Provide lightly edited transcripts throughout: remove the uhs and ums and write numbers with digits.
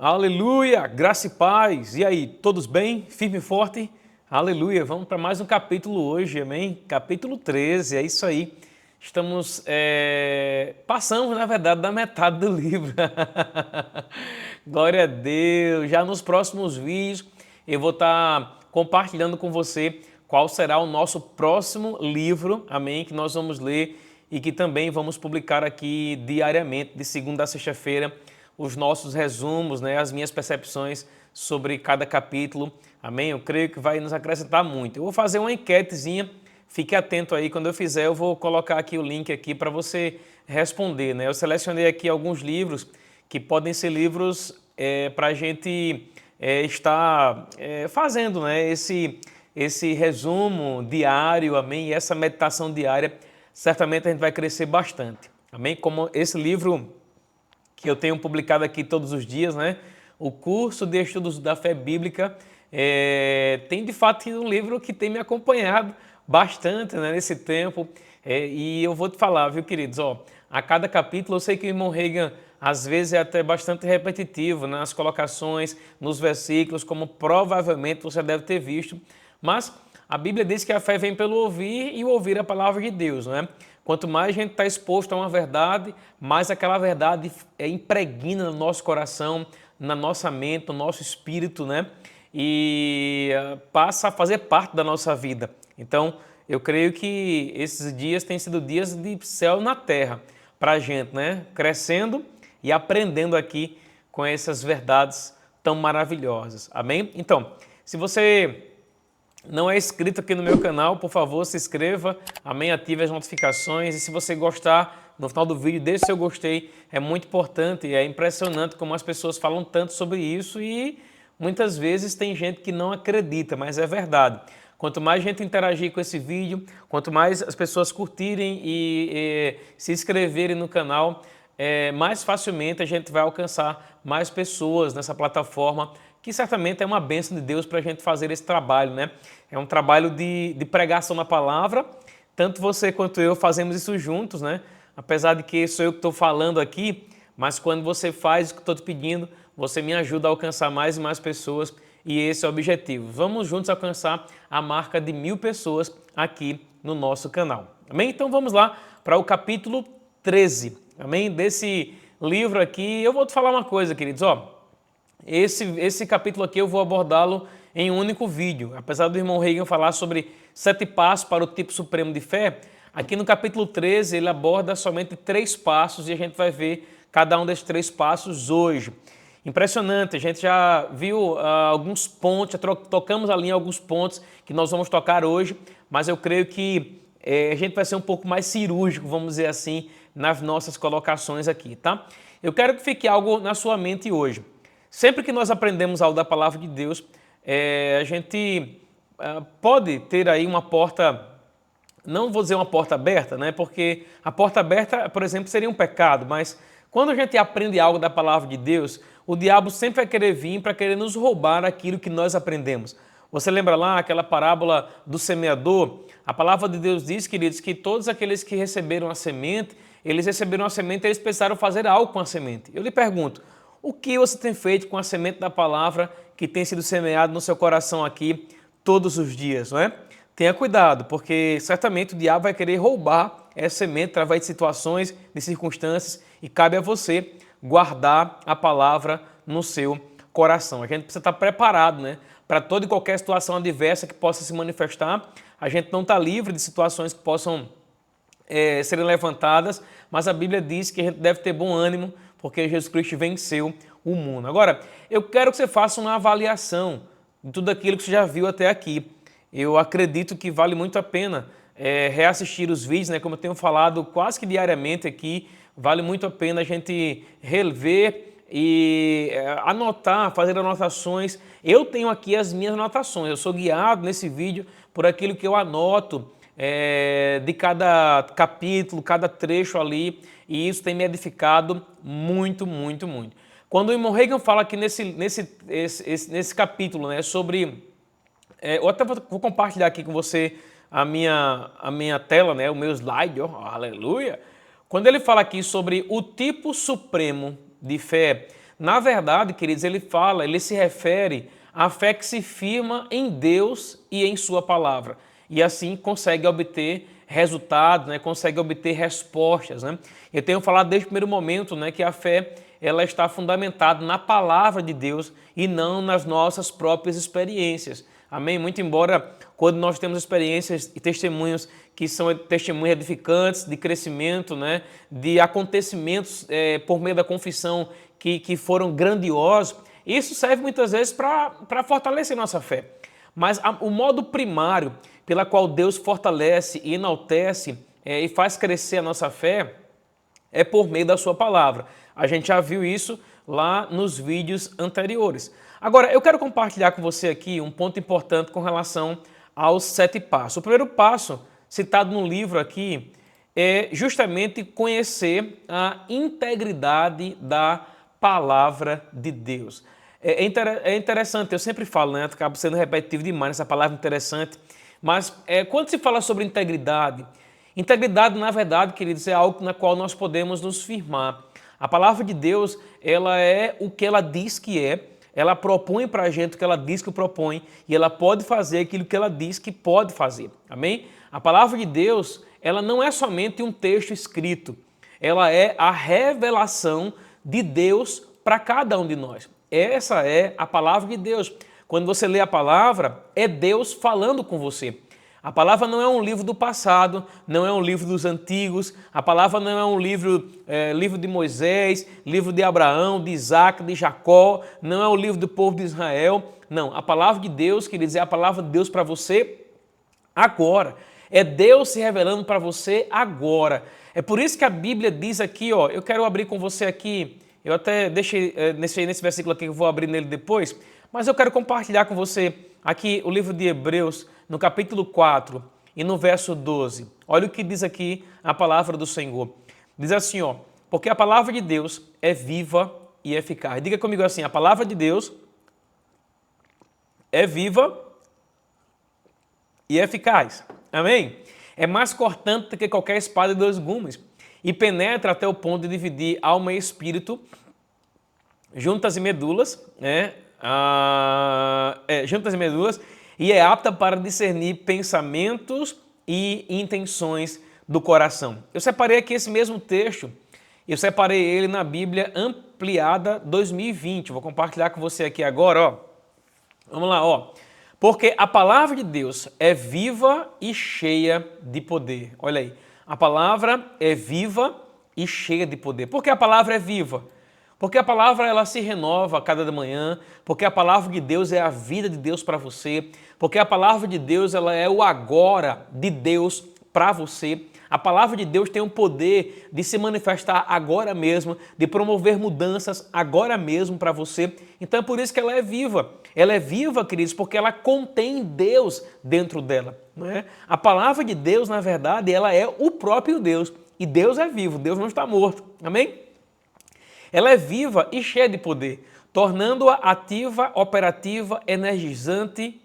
Aleluia, graça e paz. E aí, todos bem? Firme e forte? Aleluia, vamos para mais um capítulo hoje, amém? Capítulo 13, é isso aí. Estamos, passamos, na verdade, da metade do livro. Glória a Deus. Já nos próximos vídeos eu vou estar compartilhando com você qual será o nosso próximo livro, amém? Que nós vamos ler e que também vamos publicar aqui diariamente, de segunda a sexta-feira, os nossos resumos, né, as minhas percepções sobre cada capítulo, amém? Eu creio que vai nos acrescentar muito. Eu vou fazer uma enquetezinha, fique atento aí, quando eu fizer eu vou colocar aqui o link aqui para você responder, né? Eu selecionei aqui alguns livros que podem ser livros para a gente estar fazendo, né, esse resumo diário, amém? E essa meditação diária, certamente a gente vai crescer bastante, amém? Como esse livro que eu tenho publicado aqui todos os dias, né? O curso de estudos da fé bíblica tem de fato sido um livro que tem me acompanhado bastante, né, nesse tempo. E eu vou te falar, viu, queridos? Ó, a cada capítulo, eu sei que o irmão Reagan às vezes é até bastante repetitivo nas colocações, nos versículos, como provavelmente você deve ter visto, mas a Bíblia diz que a fé vem pelo ouvir e o ouvir a palavra de Deus, não é? Quanto mais a gente está exposto a uma verdade, mais aquela verdade impregna no nosso coração, na nossa mente, no nosso espírito, né? E passa a fazer parte da nossa vida. Então, eu creio que esses dias têm sido dias de céu na terra para a gente, né? Crescendo e aprendendo aqui com essas verdades tão maravilhosas. Amém? Então, se você não é inscrito aqui no meu canal, por favor, se inscreva, amém, ative as notificações e se você gostar, no final do vídeo, deixe seu gostei, é muito importante e é impressionante como as pessoas falam tanto sobre isso e muitas vezes tem gente que não acredita, mas é verdade. Quanto mais gente interagir com esse vídeo, quanto mais as pessoas curtirem e se inscreverem no canal, mais facilmente a gente vai alcançar mais pessoas nessa plataforma, que certamente é uma bênção de Deus para a gente fazer esse trabalho, né? É um trabalho de pregação na palavra, tanto você quanto eu fazemos isso juntos, né? Apesar de que sou eu que estou falando aqui, mas quando você faz o que eu estou te pedindo, você me ajuda a alcançar mais e mais pessoas e esse é o objetivo. Vamos juntos alcançar a marca de 1000 pessoas aqui no nosso canal. Amém? Então vamos lá para o capítulo 13, amém? Desse livro aqui. Eu vou te falar uma coisa, queridos, ó. Esse capítulo aqui eu vou abordá-lo em um único vídeo. Apesar do irmão Reagan falar sobre 7 passos para o tipo supremo de fé, aqui no capítulo 13 ele aborda somente 3 passos e a gente vai ver cada um desses 3 passos hoje. Impressionante, a gente já viu alguns pontos, já tocamos ali em alguns pontos que nós vamos tocar hoje, mas eu creio que a gente vai ser um pouco mais cirúrgico, vamos dizer assim, nas nossas colocações aqui, tá? Eu quero que fique algo na sua mente hoje. Sempre que nós aprendemos algo da palavra de Deus, a gente pode ter aí uma porta, não vou dizer uma porta aberta, né? Porque a porta aberta, por exemplo, seria um pecado, mas quando a gente aprende algo da palavra de Deus, o diabo sempre vai querer vir para querer nos roubar aquilo que nós aprendemos. Você lembra lá aquela parábola do semeador? A palavra de Deus diz, queridos, que todos aqueles que receberam a semente, eles receberam a semente, eles precisaram fazer algo com a semente. Eu lhe pergunto, o que você tem feito com a semente da palavra que tem sido semeado no seu coração aqui todos os dias, não é? Tenha cuidado, porque certamente o diabo vai querer roubar essa semente através de situações, de circunstâncias, e cabe a você guardar a palavra no seu coração. A gente precisa estar preparado, né, para toda e qualquer situação adversa que possa se manifestar. A gente não está livre de situações que possam serem levantadas, mas a Bíblia diz que a gente deve ter bom ânimo, porque Jesus Cristo venceu o mundo. Agora, eu quero que você faça uma avaliação de tudo aquilo que você já viu até aqui. Eu acredito que vale muito a pena reassistir os vídeos, né? Como eu tenho falado quase que diariamente aqui, vale muito a pena a gente rever e anotar, fazer anotações. Eu tenho aqui as minhas anotações, eu sou guiado nesse vídeo por aquilo que eu anoto de cada capítulo, cada trecho ali, e isso tem me edificado muito, muito, muito. Quando o irmão Reagan fala aqui nesse capítulo, né, sobre... eu até vou compartilhar aqui com você a minha tela, né, o meu slide, aleluia. Quando ele fala aqui sobre o tipo supremo de fé, Na verdade, queridos, ele se refere à fé que se firma em Deus e em sua palavra. E assim consegue obter resultados, né? Consegue obter respostas, né? Eu tenho falado desde o primeiro momento, né, que a fé ela está fundamentada na palavra de Deus e não nas nossas próprias experiências. Amém? Muito embora quando nós temos experiências e testemunhos que são testemunhos edificantes de crescimento, né, de acontecimentos por meio da confissão que foram grandiosos, isso serve muitas vezes para fortalecer nossa fé. Mas o modo primário pela qual Deus fortalece e enaltece e faz crescer a nossa fé é por meio da sua palavra. A gente já viu isso lá nos vídeos anteriores. Agora, eu quero compartilhar com você aqui um ponto importante com relação aos 7 passos. O primeiro passo, citado no livro aqui, é justamente conhecer a integridade da palavra de Deus. É interessante, eu sempre falo, né? Acabo sendo repetitivo demais essa palavra interessante, mas quando se fala sobre integridade, integridade, na verdade, queridos, é algo na qual nós podemos nos firmar. A palavra de Deus, ela é o que ela diz que é, ela propõe para a gente o que ela diz que propõe e ela pode fazer aquilo que ela diz que pode fazer. Amém? A palavra de Deus, ela não é somente um texto escrito, ela é a revelação de Deus para cada um de nós. Essa é a palavra de Deus. Quando você lê a palavra, é Deus falando com você. A palavra não é um livro do passado, não é um livro dos antigos, a palavra não é um livro de Moisés, livro de Abraão, de Isaac, de Jacó, não é o livro do povo de Israel. Não, a palavra de Deus, quer dizer, é a palavra de Deus para você agora. É Deus se revelando para você agora. É por isso que a Bíblia diz aqui, ó, eu quero abrir com você aqui, eu até deixei nesse versículo aqui, que eu vou abrir nele depois, mas eu quero compartilhar com você aqui o livro de Hebreus, no capítulo 4 e no verso 12. Olha o que diz aqui a palavra do Senhor. Diz assim, ó, porque a palavra de Deus é viva e eficaz. Diga comigo assim, a palavra de Deus é viva e eficaz. Amém? É mais cortante do que qualquer espada de 2 gumes e penetra até o ponto de dividir alma e espírito, juntas e medulas, né? Juntas e medulas, e é apta para discernir pensamentos e intenções do coração. Eu separei aqui esse mesmo texto, eu separei ele na Bíblia Ampliada 2020. Vou compartilhar com você aqui agora, ó. Vamos lá, ó. Porque a palavra de Deus é viva e cheia de poder. Olha aí, a palavra é viva e cheia de poder. Por que a palavra é viva? Porque a palavra ela se renova a cada manhã, porque a palavra de Deus é a vida de Deus para você, porque a palavra de Deus ela é o agora de Deus para você. A palavra de Deus tem o poder de se manifestar agora mesmo, de promover mudanças agora mesmo para você. Então é por isso que ela é viva. Ela é viva, queridos, porque ela contém Deus dentro dela. Não é? A palavra de Deus, na verdade, ela é o próprio Deus. E Deus é vivo, Deus não está morto. Amém? Ela é viva e cheia de poder, tornando-a ativa, operativa, energizante,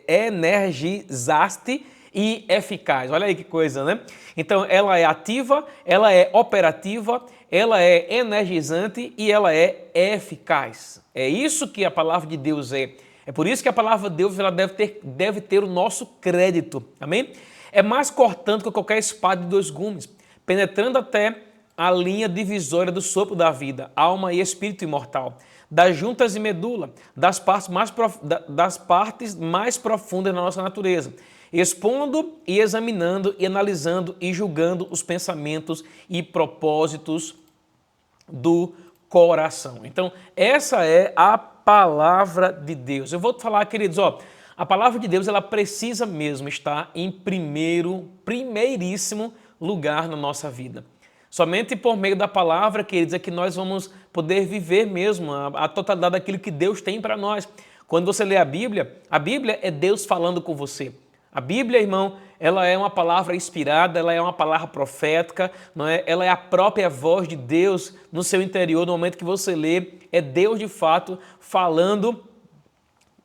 energizaste e eficaz. Olha aí que coisa, né? Então, ela é ativa, ela é operativa, ela é energizante e ela é eficaz. É isso que a palavra de Deus é. É por isso que a palavra de Deus ela deve ter o nosso crédito. Amém? É mais cortante que qualquer espada de 2 gumes, penetrando até a linha divisória do sopro da vida, alma e espírito imortal, das juntas e medula, das partes mais profundas da nossa natureza, expondo e examinando e analisando e julgando os pensamentos e propósitos do coração. Então, essa é a palavra de Deus. Eu vou te falar, queridos, ó, a palavra de Deus ela precisa mesmo estar em primeiríssimo lugar na nossa vida. Somente por meio da palavra, queridos, é que nós vamos poder viver mesmo a totalidade daquilo que Deus tem para nós. Quando você lê a Bíblia é Deus falando com você. A Bíblia, irmão, ela é uma palavra inspirada, ela é uma palavra profética, não é? Ela é a própria voz de Deus no seu interior, no momento que você lê, é Deus de fato falando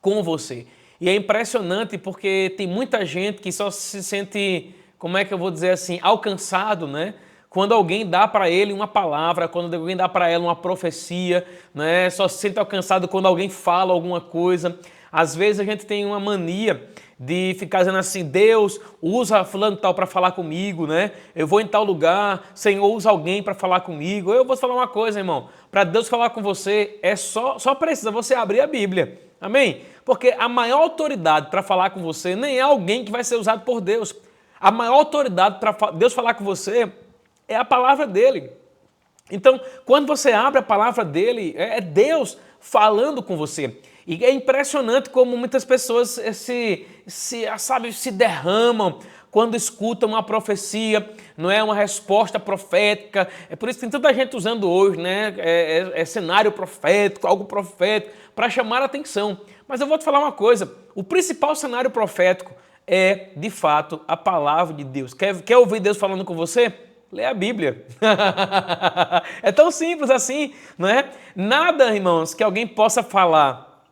com você. E é impressionante porque tem muita gente que só se sente, como é que eu vou dizer assim, alcançado, né? quando alguém dá para ele uma palavra, quando alguém dá para ela uma profecia, né? Só se sente alcançado quando alguém fala alguma coisa. Às vezes a gente tem uma mania de ficar dizendo assim, Deus usa fulano tal para falar comigo, né? Eu vou em tal lugar, Senhor usa alguém para falar comigo. Eu vou te falar uma coisa, irmão, para Deus falar com você, só precisa você abrir a Bíblia, amém? Porque a maior autoridade para falar com você nem é alguém que vai ser usado por Deus. A maior autoridade para Deus falar com você é a palavra dele. Então, quando você abre a palavra dele, é Deus falando com você. E é impressionante como muitas pessoas se derramam quando escutam uma profecia, não é uma resposta profética. É por isso que tem tanta gente usando hoje, né? Cenário profético, algo profético, para chamar a atenção. Mas eu vou te falar uma coisa, o principal cenário profético é, de fato, a palavra de Deus. Quer ouvir Deus falando com você? Lê a Bíblia. É tão simples assim, não é? Nada, irmãos, que alguém possa falar,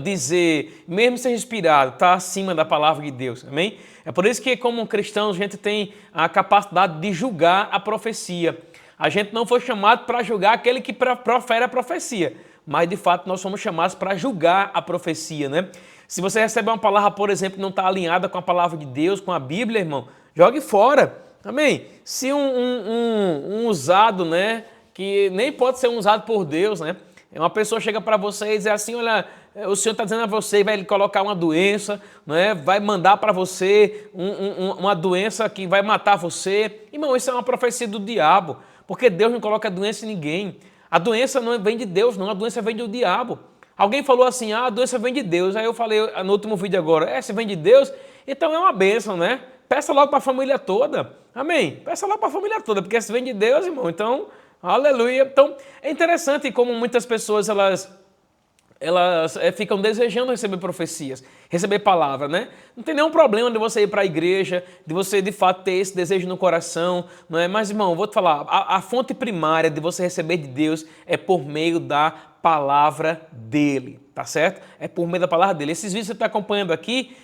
dizer, mesmo ser inspirado, está acima da palavra de Deus, amém? É por isso que, como cristãos, a gente tem a capacidade de julgar a profecia. A gente não foi chamado para julgar aquele que profere a profecia, mas, de fato, nós somos chamados para julgar a profecia, né? Se você recebe uma palavra, por exemplo, que não está alinhada com a palavra de Deus, com a Bíblia, irmão, jogue fora. Amém? Se um usado, né, que nem pode ser um usado por Deus, né? Uma pessoa chega para você e diz assim, olha, o Senhor está dizendo a você, vai lhe colocar uma doença, né? Vai mandar para você uma doença que vai matar você. Irmão, isso é uma profecia do diabo, porque Deus não coloca doença em ninguém. A doença não vem de Deus, não, a doença vem do diabo. Alguém falou assim, a doença vem de Deus. Aí eu falei no último vídeo agora, se vem de Deus, então é uma bênção, né? Peça logo para a família toda. Amém? Peça logo para a família toda, porque se vem de Deus, irmão, então, aleluia. Então, é interessante como muitas pessoas, elas ficam desejando receber profecias, receber palavra, né? Não tem nenhum problema de você ir para a igreja, de você, de fato, ter esse desejo no coração, não é? Mas, irmão, vou te falar, a fonte primária de você receber de Deus é por meio da palavra dele, tá certo? É por meio da palavra dele. Esses vídeos que você está acompanhando aqui,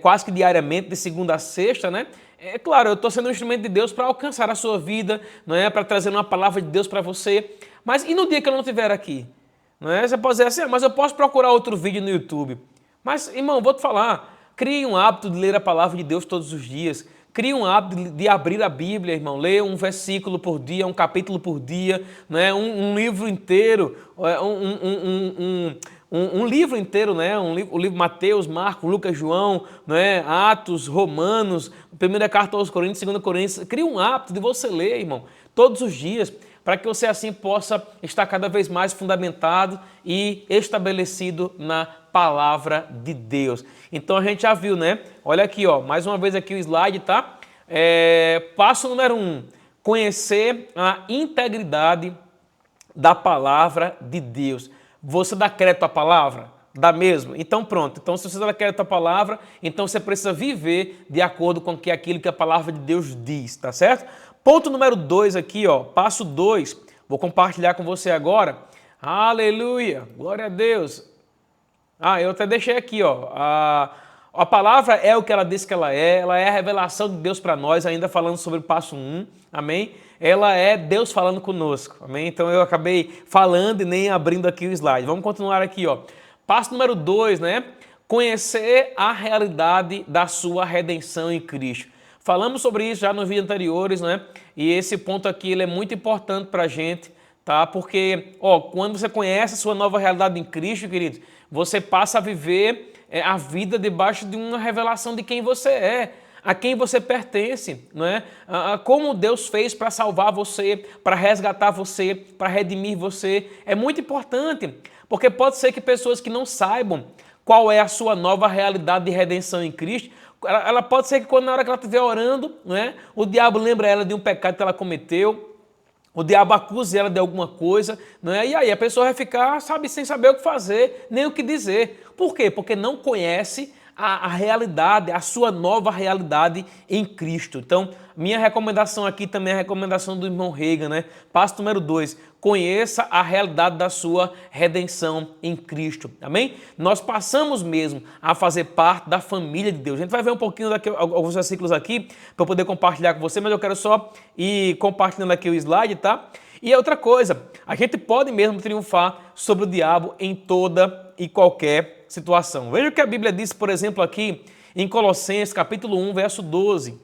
quase que diariamente, de segunda a sexta, né? É claro, eu estou sendo um instrumento de Deus para alcançar a sua vida, não é? Para trazer uma palavra de Deus para você. Mas e no dia que eu não estiver aqui? Não é? Você pode dizer assim, mas eu posso procurar outro vídeo no YouTube. Mas, irmão, vou te falar, crie um hábito de ler a palavra de Deus todos os dias. Crie um hábito de abrir a Bíblia, irmão. Ler um versículo por dia, um capítulo por dia, né? Um livro inteiro, um livro inteiro, né? O livro Mateus, Marcos, Lucas, João, né? Atos, Romanos, primeira carta aos Coríntios, 2 Coríntios. Crie um hábito de você ler, irmão, todos os dias, para que você assim possa estar cada vez mais fundamentado e estabelecido na palavra de Deus. Então a gente já viu, né? Olha aqui, ó, mais uma vez aqui o slide, tá? Passo número 1, conhecer a integridade da palavra de Deus. Você dá crédito à palavra? Dá mesmo? Então pronto. Então se você dá crédito à palavra, então você precisa viver de acordo com aquilo que a palavra de Deus diz, tá certo? Ponto número 2 aqui, ó, passo 2, vou compartilhar com você agora. Aleluia, glória a Deus. Eu até deixei aqui, ó, a palavra é o que ela diz que ela é a revelação de Deus para nós, ainda falando sobre o passo 1, amém? Ela é Deus falando conosco, amém? Então eu acabei falando e nem abrindo aqui o slide. Vamos continuar aqui, ó. Passo número 2, né? Conhecer a realidade da sua redenção em Cristo. Falamos sobre isso já nos vídeos anteriores, né? E esse ponto aqui ele é muito importante para a gente, tá? Porque, ó, quando você conhece a sua nova realidade em Cristo, queridos, você passa a viver a vida debaixo de uma revelação de quem você é, a quem você pertence, não é? Como Deus fez para salvar você, para resgatar você, para redimir você. É muito importante, porque pode ser que pessoas que não saibam qual é a sua nova realidade de redenção em Cristo, ela pode ser que quando na hora que ela estiver orando, né, o diabo lembra ela de um pecado que ela cometeu, o diabo acusa ela de alguma coisa, né, e aí a pessoa vai ficar, sabe, sem saber o que fazer, nem o que dizer. Por quê? Porque não conhece a realidade, a sua nova realidade em Cristo. Então, minha recomendação aqui também é a recomendação do irmão Reagan, né? Passo número 2, conheça a realidade da sua redenção em Cristo, amém? Nós passamos mesmo a fazer parte da família de Deus. A gente vai ver um pouquinho daqui, alguns versículos aqui para eu poder compartilhar com você, mas eu quero só ir compartilhando aqui o slide, tá? E outra coisa, a gente pode mesmo triunfar sobre o diabo em toda e qualquer situação. Veja o que a Bíblia diz, por exemplo, aqui em Colossenses, capítulo 1, verso 12.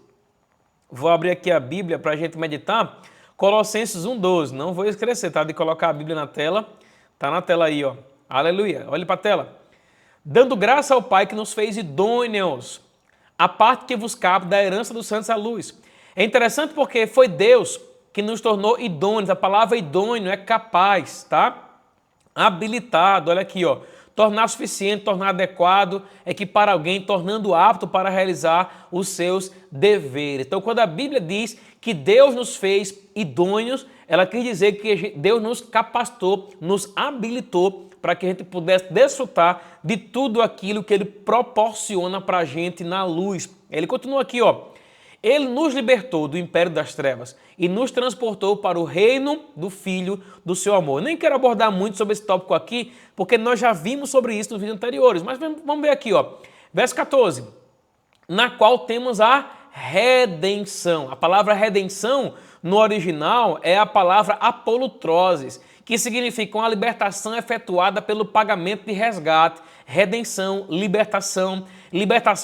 Vou abrir aqui a Bíblia para a gente meditar. Colossenses 1,12. Não vou esquecer, tá? De colocar a Bíblia na tela. Tá na tela aí, ó. Aleluia. Olhe para a tela. Dando graça ao Pai que nos fez idôneos, a parte que vos cabe da herança dos santos à luz. É interessante porque foi Deus que nos tornou idôneos. A palavra idôneo é capaz, tá? Habilitado, olha aqui, ó. Tornar suficiente, tornar adequado, equipar alguém, tornando apto para realizar os seus deveres. Então, quando a Bíblia diz que Deus nos fez idôneos, ela quer dizer que Deus nos capacitou, nos habilitou para que a gente pudesse desfrutar de tudo aquilo que Ele proporciona para a gente na luz. Ele continua aqui, ó. Ele nos libertou do império das trevas e nos transportou para o reino do Filho do seu amor. Nem quero abordar muito sobre esse tópico aqui, porque nós já vimos sobre isso nos vídeos anteriores. Mas vamos ver aqui, ó. Verso 14. Na qual temos a redenção. A palavra redenção, no original, é a palavra apolutroses, que significa uma libertação efetuada pelo pagamento de resgate, redenção, libertação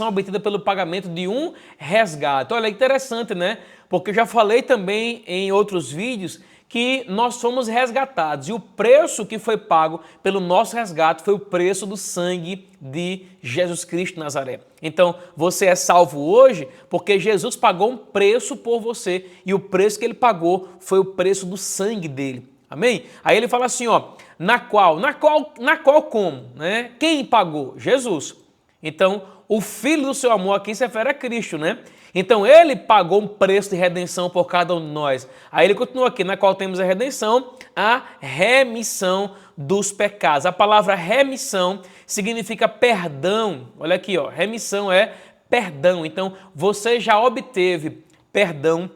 obtida pelo pagamento de um resgate. Olha, é interessante, né? Porque eu já falei também em outros vídeos que nós fomos resgatados e o preço que foi pago pelo nosso resgate foi o preço do sangue de Jesus Cristo de Nazaré. Então, você é salvo hoje porque Jesus pagou um preço por você e o preço que ele pagou foi o preço do sangue dele. Amém? Aí ele fala assim, ó, na qual como, né? Quem pagou? Jesus. Então, o Filho do seu amor aqui se refere a Cristo, né? Então, ele pagou um preço de redenção por cada um de nós. Aí ele continua aqui, na qual temos a redenção, a remissão dos pecados. A palavra remissão significa perdão. Olha aqui, ó, remissão é perdão. Então, você já obteve perdão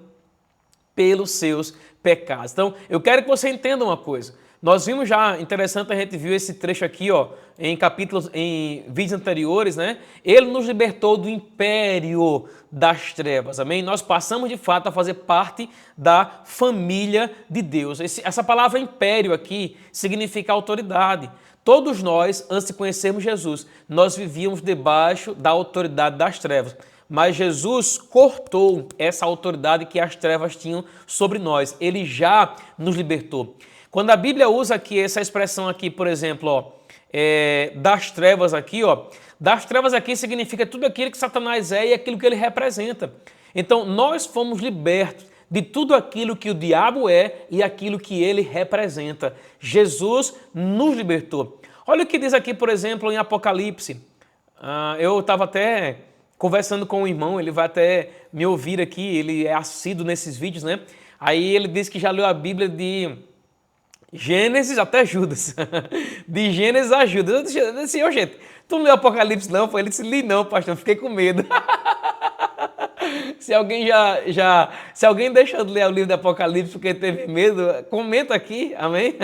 pelos seus pecados. Então, eu quero que você entenda uma coisa. Nós vimos já, interessante, a gente viu esse trecho aqui, ó, em vídeos anteriores, né? Ele nos libertou do império das trevas, amém? Nós passamos de fato a fazer parte da família de Deus. Essa palavra império aqui significa autoridade. Todos nós, antes de conhecermos Jesus, nós vivíamos debaixo da autoridade das trevas. Mas Jesus cortou essa autoridade que as trevas tinham sobre nós. Ele já nos libertou. Quando a Bíblia usa aqui essa expressão aqui, por exemplo, ó, das trevas aqui, ó, das trevas aqui significa tudo aquilo que Satanás é e aquilo que ele representa. Então, nós fomos libertos de tudo aquilo que o diabo é e aquilo que ele representa. Jesus nos libertou. Olha o que diz aqui, por exemplo, em Apocalipse. Eu estava até conversando com um irmão, ele vai até me ouvir aqui, ele é assíduo nesses vídeos, né? Aí ele disse que já leu a Bíblia de Gênesis até Judas. De Gênesis a Judas. Eu disse, ô gente, tu não leu Apocalipse não? Ele disse, li não, pastor, fiquei com medo. Se alguém se alguém deixou de ler o livro do Apocalipse porque teve medo, comenta aqui, amém?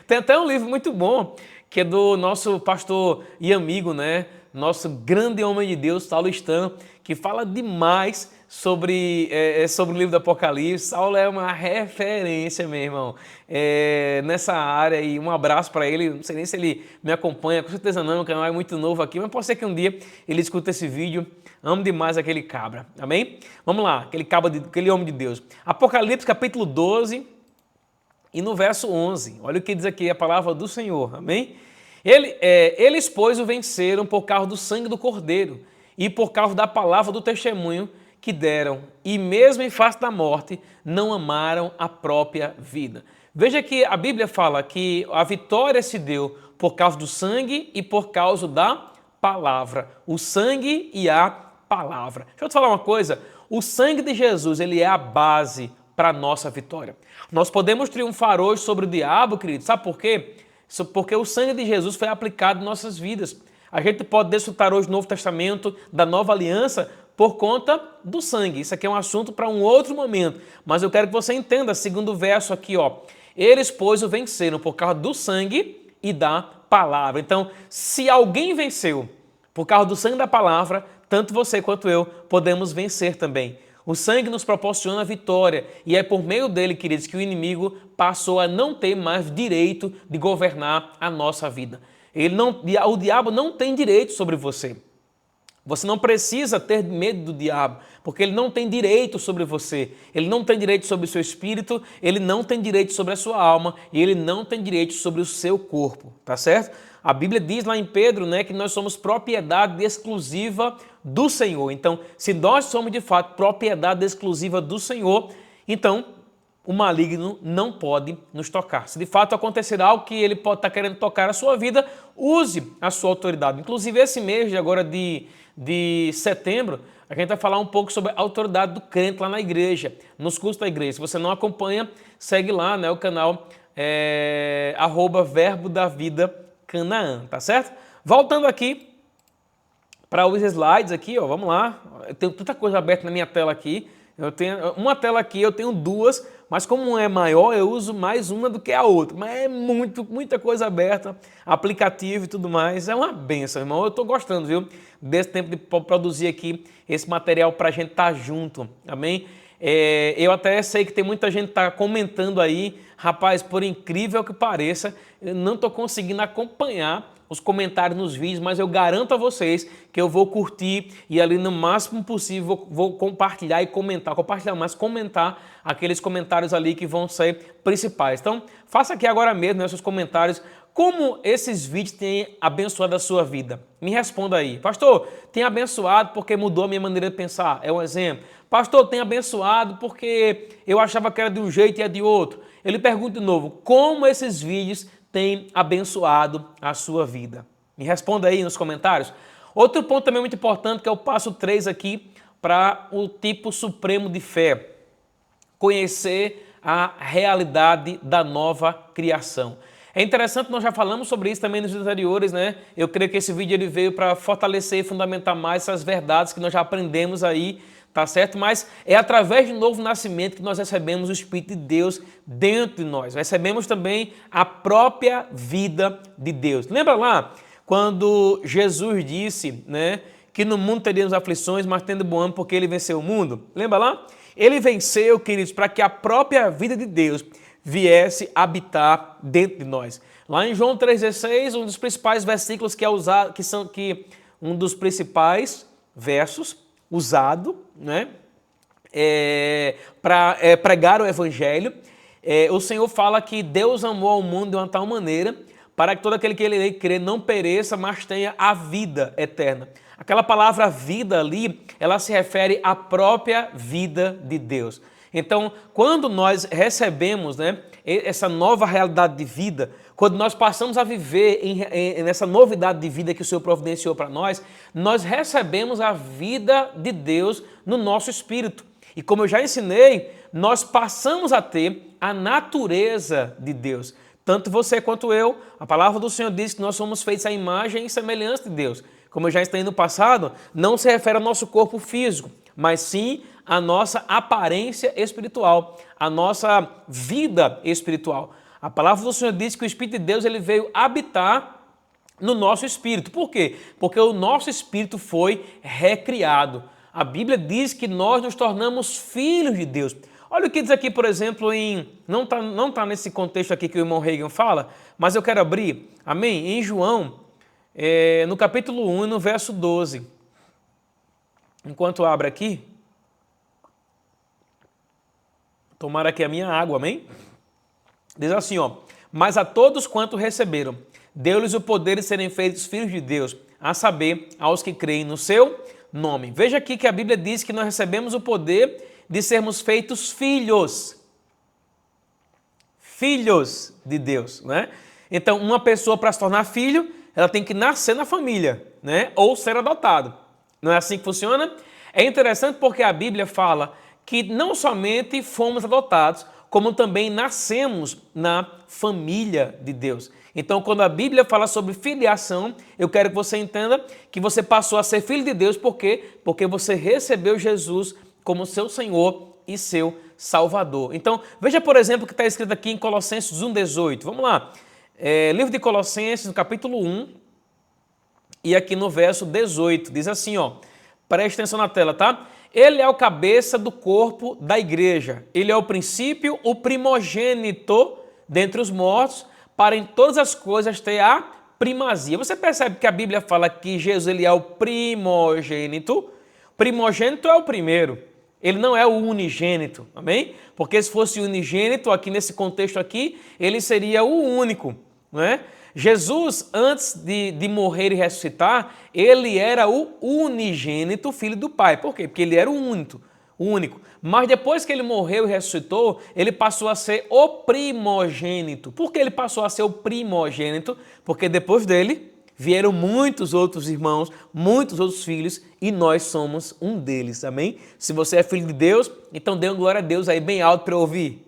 Tem até um livro muito bom, que é do nosso pastor e amigo, né? Nosso grande homem de Deus, Saulo Stan, que fala demais sobre o livro do Apocalipse. Saulo é uma referência, meu irmão, nessa área, e um abraço para ele. Não sei nem se ele me acompanha, com certeza não, o canal é muito novo aqui, mas pode ser que um dia ele escute esse vídeo. Amo demais aquele cabra, amém? Vamos lá, aquele homem de Deus. Apocalipse capítulo 12 e no verso 11, olha o que diz aqui a palavra do Senhor, amém? Eles, pois, o venceram por causa do sangue do Cordeiro e por causa da palavra do testemunho que deram, e mesmo em face da morte, não amaram a própria vida. Veja que a Bíblia fala que a vitória se deu por causa do sangue e por causa da palavra. O sangue e a palavra. Deixa eu te falar uma coisa, o sangue de Jesus, ele é a base para a nossa vitória. Nós podemos triunfar hoje sobre o diabo, querido, sabe por quê? Porque o sangue de Jesus foi aplicado em nossas vidas. A gente pode desfrutar hoje do Novo Testamento, da nova aliança, por conta do sangue. Isso aqui é um assunto para um outro momento, mas eu quero que você entenda, segundo o verso aqui, ó. Eles, pois, o venceram por causa do sangue e da palavra. Então, se alguém venceu por causa do sangue e da palavra, tanto você quanto eu podemos vencer também. O sangue nos proporciona vitória e é por meio dele, queridos, que o inimigo passou a não ter mais direito de governar a nossa vida. O diabo não tem direito sobre você. Você não precisa ter medo do diabo, porque ele não tem direito sobre você, ele não tem direito sobre o seu espírito, ele não tem direito sobre a sua alma e ele não tem direito sobre o seu corpo, tá certo? A Bíblia diz lá em Pedro, né, que nós somos propriedade exclusiva do Senhor. Então, se nós somos de fato propriedade exclusiva do Senhor, então o maligno não pode nos tocar. Se de fato acontecer algo que ele pode estar querendo tocar a sua vida, use a sua autoridade. Inclusive esse mês de agora de setembro, a gente vai falar um pouco sobre a autoridade do crente lá na igreja, nos cursos da igreja. Se você não acompanha, segue lá, né, o canal @Verbo da Vida Canaã, tá certo? Voltando aqui para os slides aqui, ó, vamos lá. Eu tenho tanta coisa aberta na minha tela aqui. Eu tenho uma tela aqui, eu tenho duas, mas como é maior, eu uso mais uma do que a outra. Mas é muita coisa aberta, aplicativo e tudo mais. É uma benção, irmão. Eu estou gostando, viu, desse tempo de produzir aqui esse material para a gente estar junto, amém? Eu até sei que tem muita gente que está comentando aí, rapaz, por incrível que pareça, eu não estou conseguindo acompanhar os comentários nos vídeos, mas eu garanto a vocês que eu vou curtir e ali no máximo possível vou compartilhar e comentar, comentar aqueles comentários ali que vão ser principais. Então, faça aqui agora mesmo, né, seus comentários, como esses vídeos têm abençoado a sua vida. Me responda aí. Pastor, tem abençoado porque mudou a minha maneira de pensar, é um exemplo. Pastor, tem abençoado porque eu achava que era de um jeito e é de outro. Eu lhe pergunto de novo, como esses vídeos tem abençoado a sua vida? Me responda aí nos comentários. Outro ponto também muito importante, que é o passo 3 aqui, para o tipo supremo de fé. Conhecer a realidade da nova criação. É interessante, nós já falamos sobre isso também nos vídeos anteriores, né? Eu creio que esse vídeo ele veio para fortalecer e fundamentar mais essas verdades que nós já aprendemos aí, tá certo? Mas é através do novo nascimento que nós recebemos o Espírito de Deus dentro de nós. Recebemos também a própria vida de Deus. Lembra lá quando Jesus disse, né, que no mundo teríamos aflições, mas tendo bom ânimo porque ele venceu o mundo? Lembra lá? Ele venceu, queridos, para que a própria vida de Deus viesse habitar dentro de nós. Lá em João 3,16, um dos principais versículos que é usado, um dos principais versos usado, né, para pregar o evangelho, o Senhor fala que Deus amou ao mundo de uma tal maneira para que todo aquele que ele crê não pereça, mas tenha a vida eterna. Aquela palavra vida ali, ela se refere à própria vida de Deus. Então, quando nós recebemos, né, essa nova realidade de vida, quando nós passamos a viver nessa novidade de vida que o Senhor providenciou para nós, nós recebemos a vida de Deus no nosso espírito. E como eu já ensinei, nós passamos a ter a natureza de Deus. Tanto você quanto eu, a palavra do Senhor diz que nós somos feitos à imagem e semelhança de Deus. Como eu já ensinei no passado, não se refere ao nosso corpo físico, mas sim à nossa aparência espiritual, à nossa vida espiritual. A palavra do Senhor diz que o Espírito de Deus ele veio habitar no nosso espírito. Por quê? Porque o nosso espírito foi recriado. A Bíblia diz que nós nos tornamos filhos de Deus. Olha o que diz aqui, por exemplo, não tá nesse contexto aqui que o irmão Reagan fala, mas eu quero abrir, amém? Em João, no capítulo 1, no verso 12. Enquanto abre aqui, tomar aqui a minha água, amém? Diz assim, ó, mas a todos quanto receberam, deu-lhes o poder de serem feitos filhos de Deus, a saber, aos que creem no seu nome. Veja aqui que a Bíblia diz que nós recebemos o poder de sermos feitos filhos de Deus, né? Então, uma pessoa para se tornar filho, ela tem que nascer na família, né? Ou ser adotado. Não é assim que funciona? É interessante porque a Bíblia fala que não somente fomos adotados, como também nascemos na família de Deus. Então, quando a Bíblia fala sobre filiação, eu quero que você entenda que você passou a ser filho de Deus, por quê? Porque você recebeu Jesus como seu Senhor e seu Salvador. Então, veja, por exemplo, o que está escrito aqui em Colossenses 1,18. Vamos lá. Livro de Colossenses, no capítulo 1, e aqui no verso 18, diz assim, ó, preste atenção na tela, tá? Ele é o cabeça do corpo da igreja. Ele é o princípio, o primogênito dentre os mortos, para em todas as coisas ter a primazia. Você percebe que a Bíblia fala que Jesus ele é o primogênito. Primogênito é o primeiro. Ele não é o unigênito, amém? Porque se fosse unigênito, aqui nesse contexto aqui, ele seria o único, não é? Jesus, antes de morrer e ressuscitar, ele era o unigênito, filho do Pai. Por quê? Porque ele era o único. Mas depois que ele morreu e ressuscitou, ele passou a ser o primogênito. Por que ele passou a ser o primogênito? Porque depois dele vieram muitos outros irmãos, muitos outros filhos, e nós somos um deles, amém? Se você é filho de Deus, então dê uma glória a Deus aí bem alto para eu ouvir.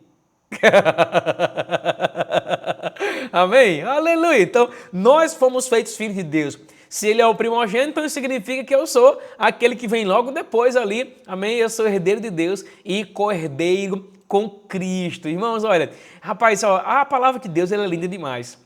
Amém? Aleluia! Então, nós fomos feitos filhos de Deus. Se ele é o primogênito, então isso significa que eu sou aquele que vem logo depois ali, amém? Eu sou herdeiro de Deus e co-herdeiro com Cristo. Irmãos, olha, rapaz, ó, a palavra de Deus ela é linda demais.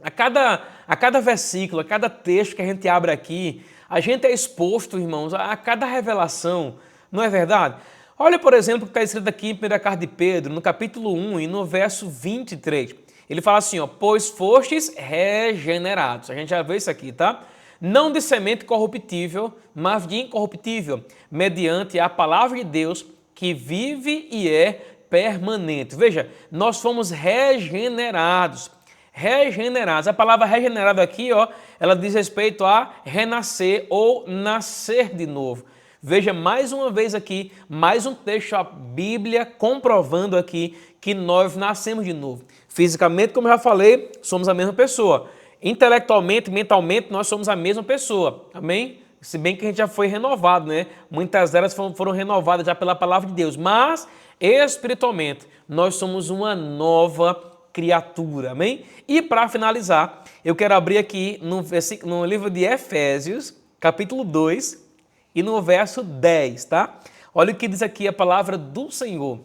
A cada versículo, a cada texto que a gente abre aqui, a gente é exposto, irmãos, a cada revelação, não é verdade? Olha, por exemplo, o que está escrito aqui em 1 Carta de Pedro, no capítulo 1 e no verso 23. Ele fala assim, ó, pois fostes regenerados. A gente já viu isso aqui, tá? Não de semente corruptível, mas de incorruptível, mediante a palavra de Deus que vive e é permanente. Veja, nós fomos regenerados. Regenerados. A palavra regenerado aqui, ó, ela diz respeito a renascer ou nascer de novo. Veja mais uma vez aqui, mais um texto, a Bíblia comprovando aqui que nós nascemos de novo. Fisicamente, como eu já falei, somos a mesma pessoa. Intelectualmente, mentalmente, nós somos a mesma pessoa. Amém? Se bem que a gente já foi renovado, né? Muitas delas foram renovadas já pela palavra de Deus. Mas, espiritualmente, nós somos uma nova criatura. Amém? E para finalizar, eu quero abrir aqui no livro de Efésios, capítulo 2, e no verso 10, tá? Olha o que diz aqui a palavra do Senhor.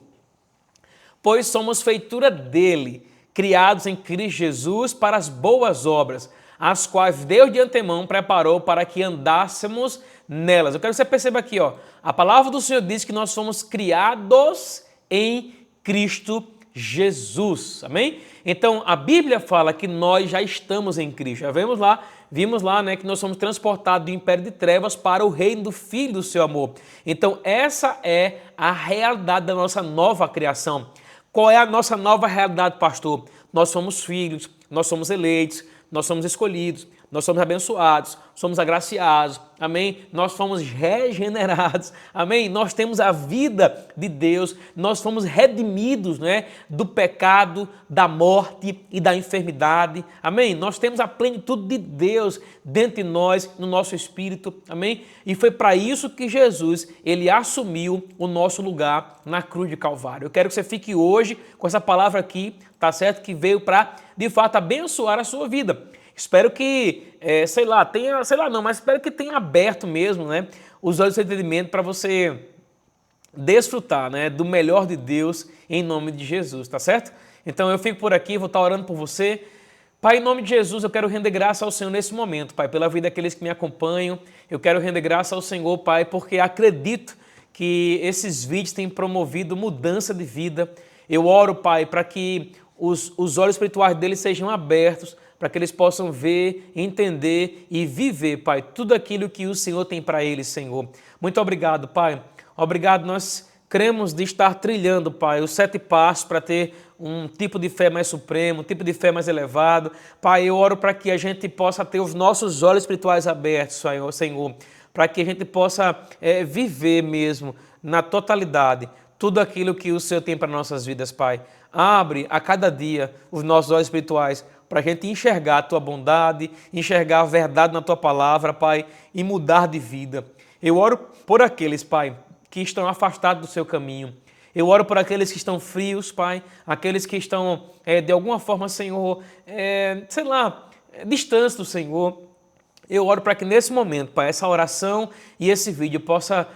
Pois somos feitura dele, criados em Cristo Jesus para as boas obras, as quais Deus de antemão preparou para que andássemos nelas. Eu quero que você perceba aqui, ó, a palavra do Senhor diz que nós fomos criados em Cristo Jesus, amém? Então, a Bíblia fala que nós já estamos em Cristo. Já vimos lá, né, que nós somos transportados do império de trevas para o reino do Filho do seu amor. Então, essa é a realidade da nossa nova criação. Qual é a nossa nova realidade, pastor? Nós somos filhos, nós somos eleitos, nós somos escolhidos, nós somos abençoados, somos agraciados, amém? Nós fomos regenerados, amém? Nós temos a vida de Deus, nós fomos redimidos, né, do pecado, da morte e da enfermidade, amém? Nós temos a plenitude de Deus dentro de nós, no nosso espírito, amém? E foi para isso que Jesus, ele assumiu o nosso lugar na cruz de Calvário. Eu quero que você fique hoje com essa palavra aqui, tá certo? Que veio para, de fato, abençoar a sua vida. Espero que, mas espero que tenha aberto mesmo, né, os olhos do seu entendimento para você desfrutar, né, do melhor de Deus em nome de Jesus, tá certo? Então eu fico por aqui, vou estar orando por você. Pai, em nome de Jesus, eu quero render graça ao Senhor nesse momento, Pai, pela vida daqueles que me acompanham. Eu quero render graça ao Senhor, Pai, porque acredito que esses vídeos têm promovido mudança de vida. Eu oro, Pai, para que os olhos espirituais deles sejam abertos, para que eles possam ver, entender e viver, Pai, tudo aquilo que o Senhor tem para eles, Senhor. Muito obrigado, Pai. Obrigado, nós cremos de estar trilhando, Pai, os 7 passos para ter um tipo de fé mais supremo, um tipo de fé mais elevado. Pai, eu oro para que a gente possa ter os nossos olhos espirituais abertos, Senhor, para que a gente possa viver mesmo na totalidade tudo aquilo que o Senhor tem para nossas vidas, Pai. Abre a cada dia os nossos olhos espirituais para a gente enxergar a Tua bondade, enxergar a verdade na Tua palavra, Pai, e mudar de vida. Eu oro por aqueles, Pai, que estão afastados do Seu caminho. Eu oro por aqueles que estão frios, Pai, aqueles que estão, de alguma forma, Senhor, sei lá, distantes do Senhor. Eu oro para que nesse momento, Pai, essa oração e esse vídeo possa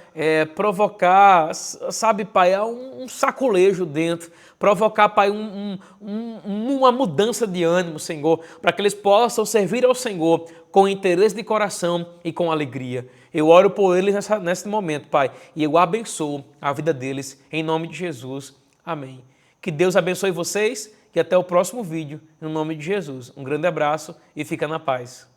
provocar, sabe, Pai, um saculejo dentro, provocar, Pai, uma mudança de ânimo, Senhor, para que eles possam servir ao Senhor com interesse de coração e com alegria. Eu oro por eles nesse momento, Pai, e eu abençoo a vida deles, em nome de Jesus. Amém. Que Deus abençoe vocês e até o próximo vídeo, no nome de Jesus. Um grande abraço e fica na paz.